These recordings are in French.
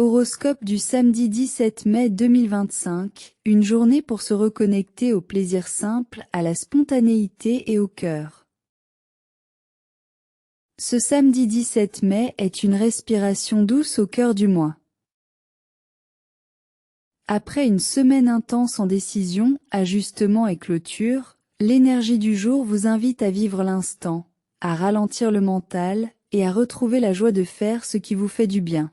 Horoscope du samedi 17 mai 2025, une journée pour se reconnecter au plaisir simple, à la spontanéité et au cœur. Ce samedi 17 mai est une respiration douce au cœur du mois. Après une semaine intense en décision, ajustement et clôture, l'énergie du jour vous invite à vivre l'instant, à ralentir le mental et à retrouver la joie de faire ce qui vous fait du bien.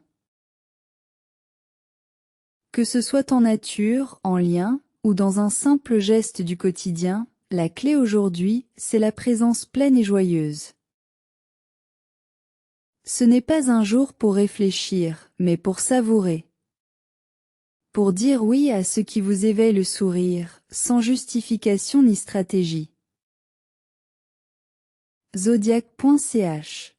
Que ce soit en nature, en lien, ou dans un simple geste du quotidien, la clé aujourd'hui, c'est la présence pleine et joyeuse. Ce n'est pas un jour pour réfléchir, mais pour savourer. Pour dire oui à ce qui vous éveille le sourire, sans justification ni stratégie. Zodiac.ch.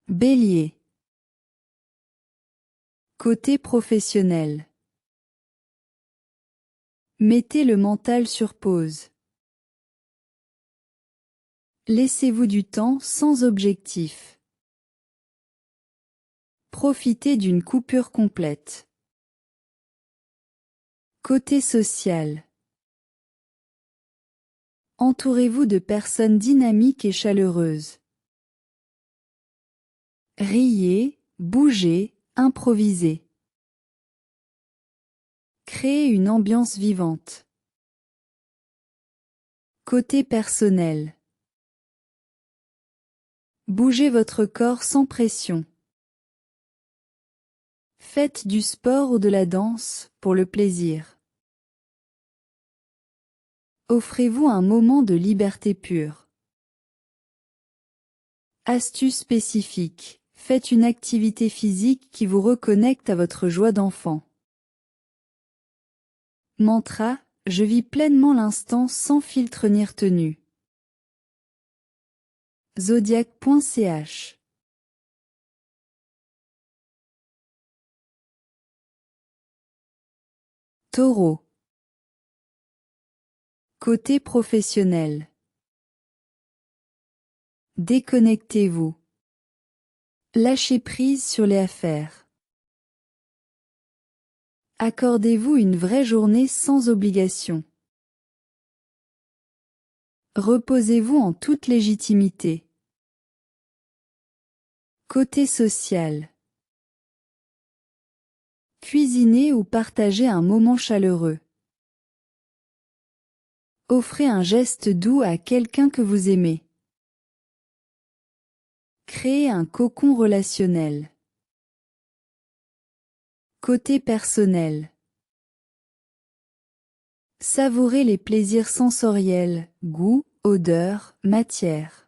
Bélier. Côté professionnel. Mettez le mental sur pause. Laissez-vous du temps sans objectif. Profitez d'une coupure complète. Côté social. Entourez-vous de personnes dynamiques et chaleureuses. Riez, bougez, improvisez. Créez une ambiance vivante. Côté personnel. Bougez votre corps sans pression. Faites du sport ou de la danse, pour le plaisir. Offrez-vous un moment de liberté pure. Astuce spécifique. Faites une activité physique qui vous reconnecte à votre joie d'enfant. Mantra, je vis pleinement l'instant sans filtre ni retenue. Zodiac.ch. Taureau. Côté professionnel. Déconnectez-vous. Lâchez prise sur les affaires. Accordez-vous une vraie journée sans obligation. Reposez-vous en toute légitimité. Côté social. Cuisinez ou partagez un moment chaleureux. Offrez un geste doux à quelqu'un que vous aimez. Créez un cocon relationnel. Côté personnel. Savourez les plaisirs sensoriels, goût, odeur, matière.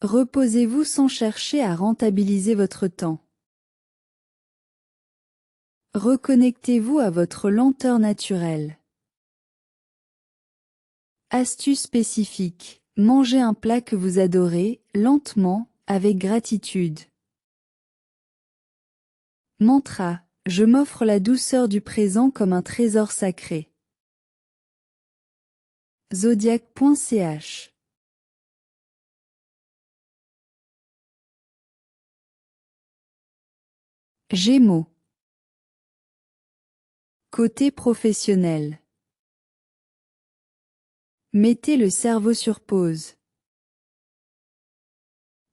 Reposez-vous sans chercher à rentabiliser votre temps. Reconnectez-vous à votre lenteur naturelle. Astuce spécifique. Mangez un plat que vous adorez, lentement, avec gratitude. Mantra. Je m'offre la douceur du présent comme un trésor sacré. Zodiac.ch. Gémeaux. Côté professionnel. Mettez le cerveau sur pause.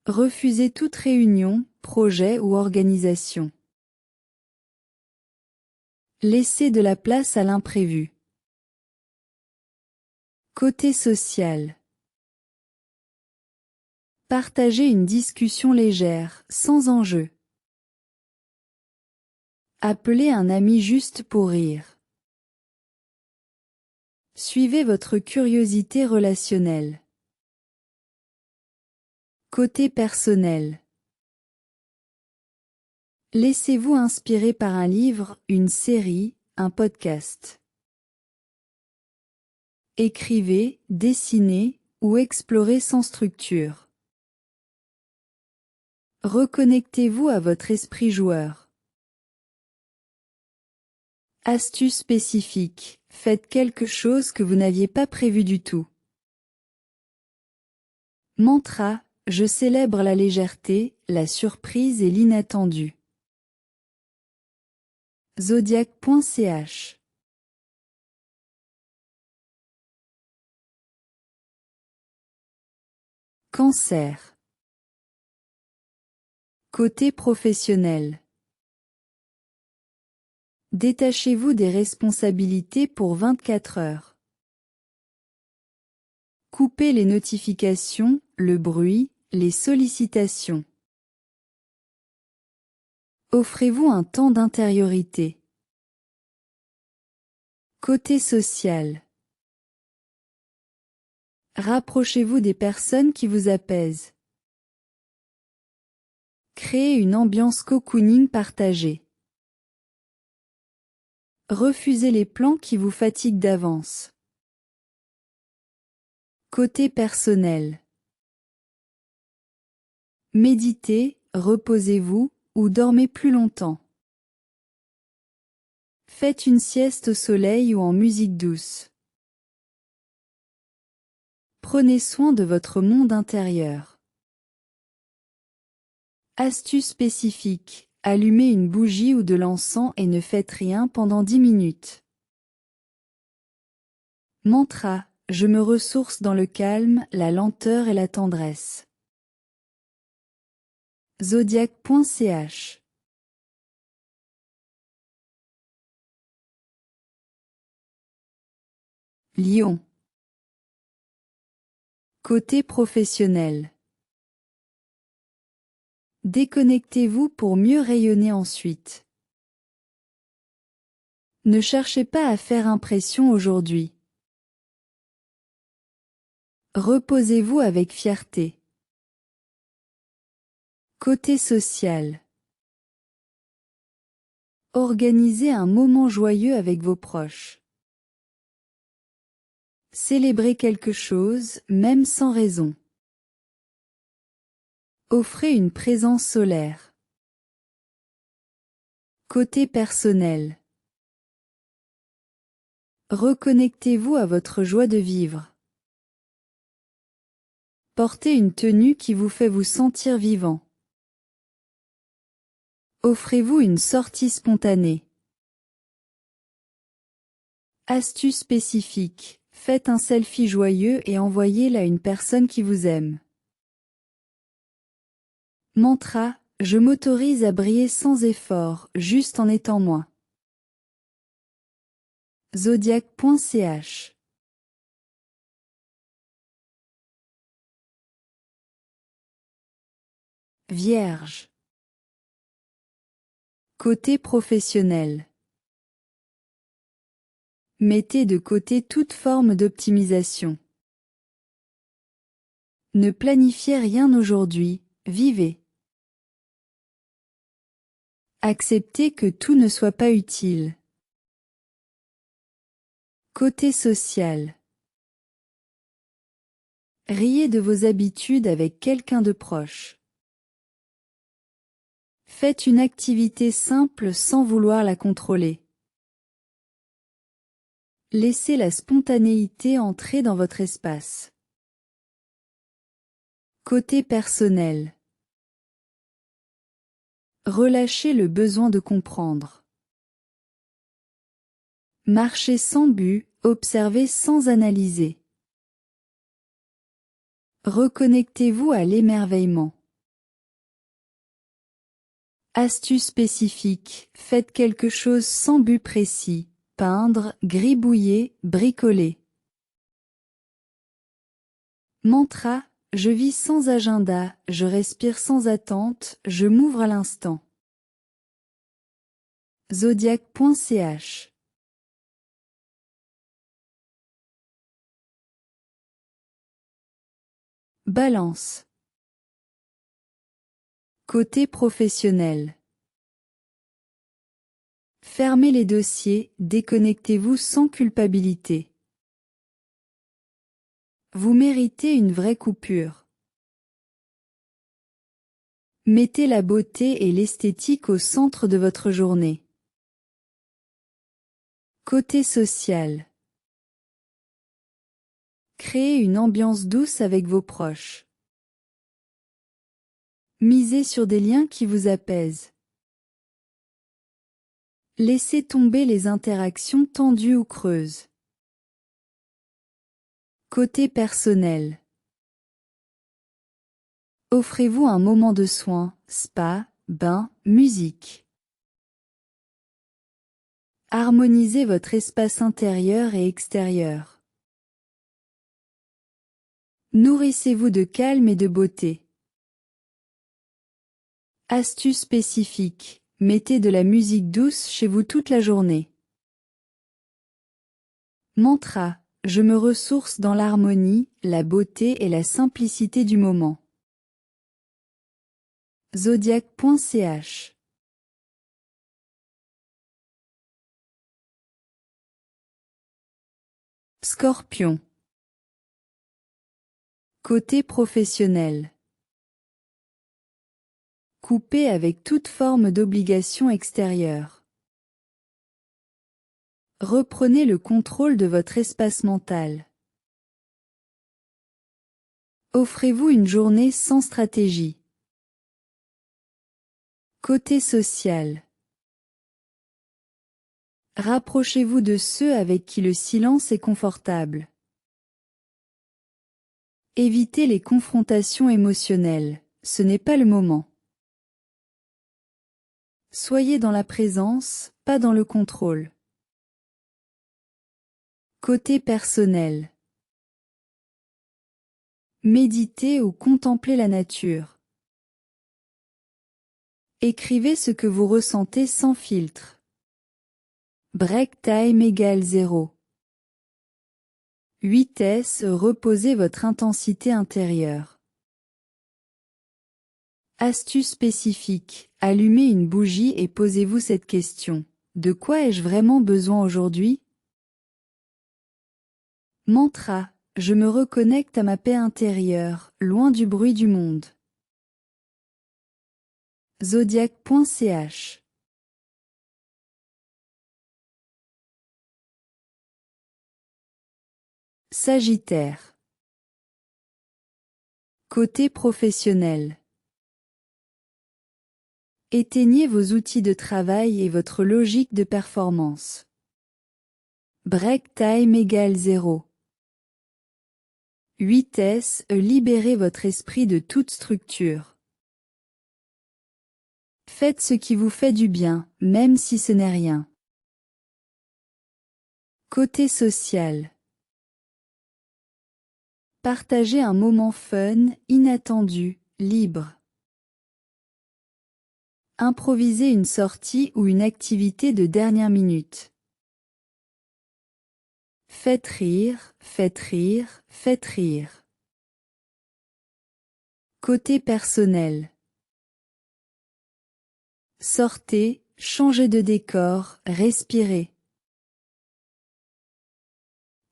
Refusez toute réunion, projet ou organisation. Laissez de la place à l'imprévu. Côté social. Partagez une discussion légère, sans enjeu. Appelez un ami juste pour rire. Suivez votre curiosité relationnelle. Côté personnel. Laissez-vous inspirer par un livre, une série, un podcast. Écrivez, dessinez ou explorez sans structure. Reconnectez-vous à votre esprit joueur. Astuce spécifique. Faites quelque chose que vous n'aviez pas prévu du tout. Mantra, je célèbre la légèreté, la surprise et l'inattendu. Zodiac.ch. Cancer. Côté professionnel. Détachez-vous des responsabilités pour 24 heures. Coupez les notifications, le bruit, les sollicitations. Offrez-vous un temps d'intériorité. Côté social. Rapprochez-vous des personnes qui vous apaisent. Créez une ambiance cocooning partagée. Refusez les plans qui vous fatiguent d'avance. Côté personnel. Méditez, reposez-vous, ou dormez plus longtemps. Faites une sieste au soleil ou en musique douce. Prenez soin de votre monde intérieur. Astuce spécifique. Allumez une bougie ou de l'encens et ne faites rien pendant 10 minutes. Mantra. Je me ressource dans le calme, la lenteur et la tendresse. Zodiac.ch. Lion. Côté professionnel. Déconnectez-vous pour mieux rayonner ensuite. Ne cherchez pas à faire impression aujourd'hui. Reposez-vous avec fierté. Côté social. Organisez un moment joyeux avec vos proches. Célébrez quelque chose, même sans raison. Offrez une présence solaire. Côté personnel. Reconnectez-vous à votre joie de vivre. Portez une tenue qui vous fait vous sentir vivant. Offrez-vous une sortie spontanée. Astuce spécifique. Faites un selfie joyeux et envoyez-le à une personne qui vous aime. Mantra. Je m'autorise à briller sans effort, juste en étant moi. Zodiac.ch. Vierge. Côté professionnel. Mettez de côté toute forme d'optimisation. Ne planifiez rien aujourd'hui, vivez. Acceptez que tout ne soit pas utile. Côté social. Riez de vos habitudes avec quelqu'un de proche. Faites une activité simple sans vouloir la contrôler. Laissez la spontanéité entrer dans votre espace. Côté personnel. Relâchez le besoin de comprendre. Marchez sans but, observez sans analyser. Reconnectez-vous à l'émerveillement. Astuce spécifique. Faites quelque chose sans but précis. Peindre, gribouiller, bricoler. Mantra. Je vis sans agenda, je respire sans attente, je m'ouvre à l'instant. Zodiac.ch. Balance. Côté professionnel. Fermez les dossiers, déconnectez-vous sans culpabilité. Vous méritez une vraie coupure. Mettez la beauté et l'esthétique au centre de votre journée. Côté social. Créez une ambiance douce avec vos proches. Misez sur des liens qui vous apaisent. Laissez tomber les interactions tendues ou creuses. Côté personnel. Offrez-vous un moment de soin, spa, bain, musique. Harmonisez votre espace intérieur et extérieur. Nourrissez-vous de calme et de beauté. Astuce spécifique. Mettez de la musique douce chez vous toute la journée. Mantra. Je me ressource dans l'harmonie, la beauté et la simplicité du moment. Zodiac.ch. Scorpion. Côté professionnel. Coupez avec toute forme d'obligation extérieure. Reprenez le contrôle de votre espace mental. Offrez-vous une journée sans stratégie. Côté social. Rapprochez-vous de ceux avec qui le silence est confortable. Évitez les confrontations émotionnelles, ce n'est pas le moment. Soyez dans la présence, pas dans le contrôle. Côté personnel. Méditez ou contemplez la nature. Écrivez ce que vous ressentez sans filtre. Break time égale 0. Vitesse, reposez votre intensité intérieure. Astuce spécifique. Allumez une bougie et posez-vous cette question. De quoi ai-je vraiment besoin aujourd'hui? Mantra. Je me reconnecte à ma paix intérieure, loin du bruit du monde. Zodiac.ch. Sagittaire. Côté professionnel. Éteignez vos outils de travail et votre logique de performance. Break time égale 0. Vitesse, libérez votre esprit de toute structure. Faites ce qui vous fait du bien, même si ce n'est rien. Côté social. Partagez un moment fun, inattendu, libre. Improvisez une sortie ou une activité de dernière minute. Faites rire, faites rire, faites rire. Côté personnel. Sortez, changez de décor, respirez.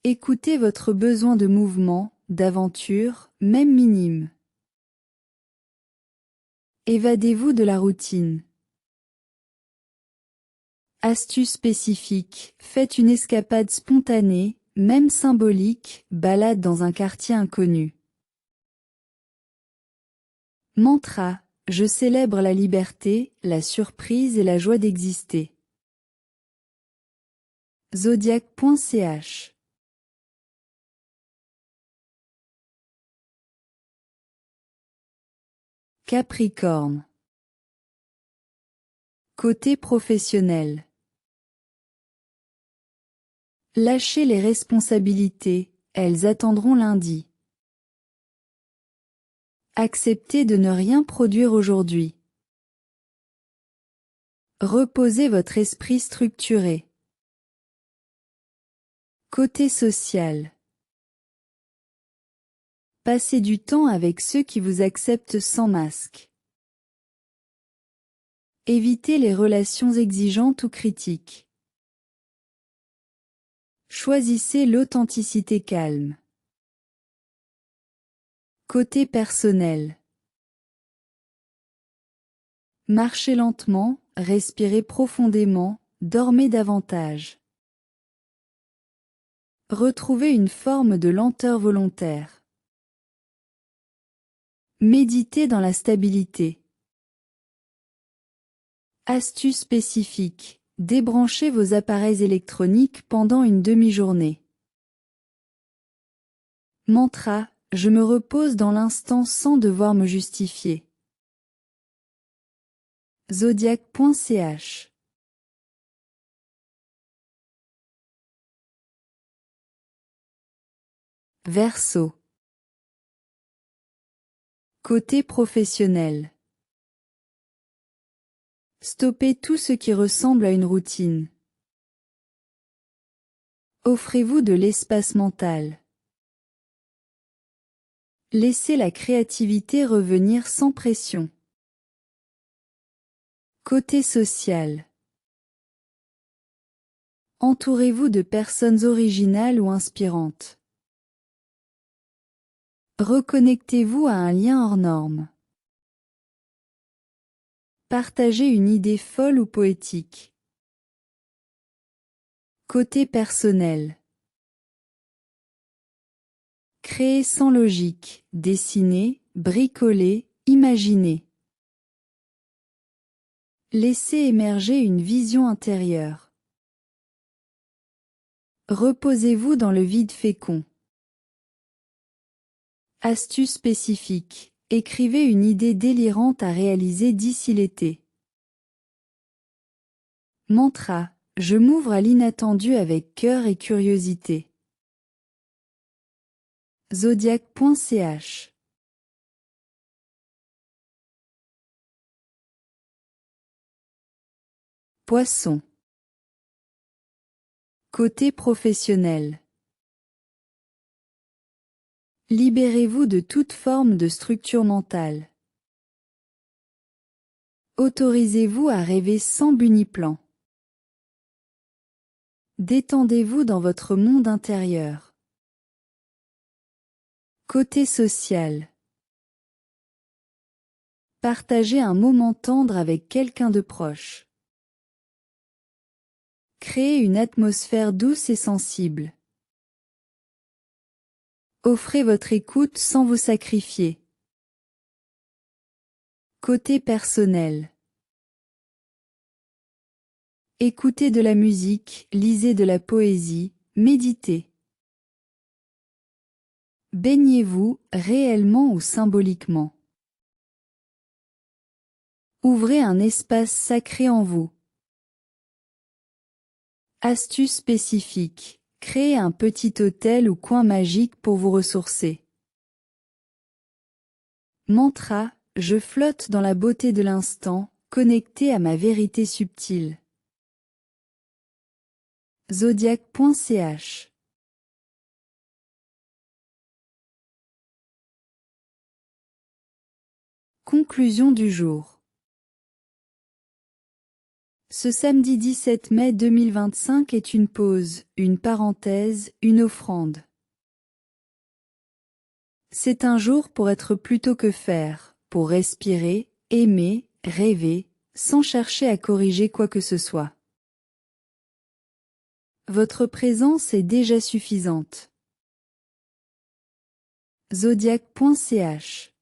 Écoutez votre besoin de mouvement, d'aventure, même minime. Évadez-vous de la routine. Astuce spécifique, faites une escapade spontanée, même symbolique, balade dans un quartier inconnu. Mantra, je célèbre la liberté, la surprise et la joie d'exister. Zodiac.ch. Capricorne. Côté professionnel. Lâchez les responsabilités, elles attendront lundi. Acceptez de ne rien produire aujourd'hui. Reposez votre esprit structuré. Côté social. Passez du temps avec ceux qui vous acceptent sans masque. Évitez les relations exigeantes ou critiques. Choisissez l'authenticité calme. Côté personnel. Marchez lentement, respirez profondément, dormez davantage. Retrouvez une forme de lenteur volontaire. Méditez dans la stabilité. Astuce spécifique. Débranchez vos appareils électroniques pendant une demi-journée. Mantra. Je me repose dans l'instant sans devoir me justifier. Zodiac.ch. Verseau. Côté professionnel. Stoppez tout ce qui ressemble à une routine. Offrez-vous de l'espace mental. Laissez la créativité revenir sans pression. Côté social. Entourez-vous de personnes originales ou inspirantes. Reconnectez-vous à un lien hors norme. Partagez une idée folle ou poétique. Côté personnel. Créez sans logique, dessinez, bricolez, imaginez. Laissez émerger une vision intérieure. Reposez-vous dans le vide fécond. Astuce spécifique. Écrivez une idée délirante à réaliser d'ici l'été. Mantra. Je m'ouvre à l'inattendu avec cœur et curiosité. Zodiac.ch. Poisson. Côté professionnel. Libérez-vous de toute forme de structure mentale. Autorisez-vous à rêver sans buniplan. Détendez-vous dans votre monde intérieur. Côté social. Partagez un moment tendre avec quelqu'un de proche. Créez une atmosphère douce et sensible. Offrez votre écoute sans vous sacrifier. Côté personnel. Écoutez de la musique, lisez de la poésie, méditez. Baignez-vous, réellement ou symboliquement. Ouvrez un espace sacré en vous. Astuce spécifique. Créez un petit hôtel ou coin magique pour vous ressourcer. Mantra. Je flotte dans la beauté de l'instant, connecté à ma vérité subtile. Zodiac.ch. Conclusion du jour. Ce samedi 17 mai 2025 est une pause, une parenthèse, une offrande. C'est un jour pour être plutôt que faire, pour respirer, aimer, rêver, sans chercher à corriger quoi que ce soit. Votre présence est déjà suffisante. Zodiac.ch.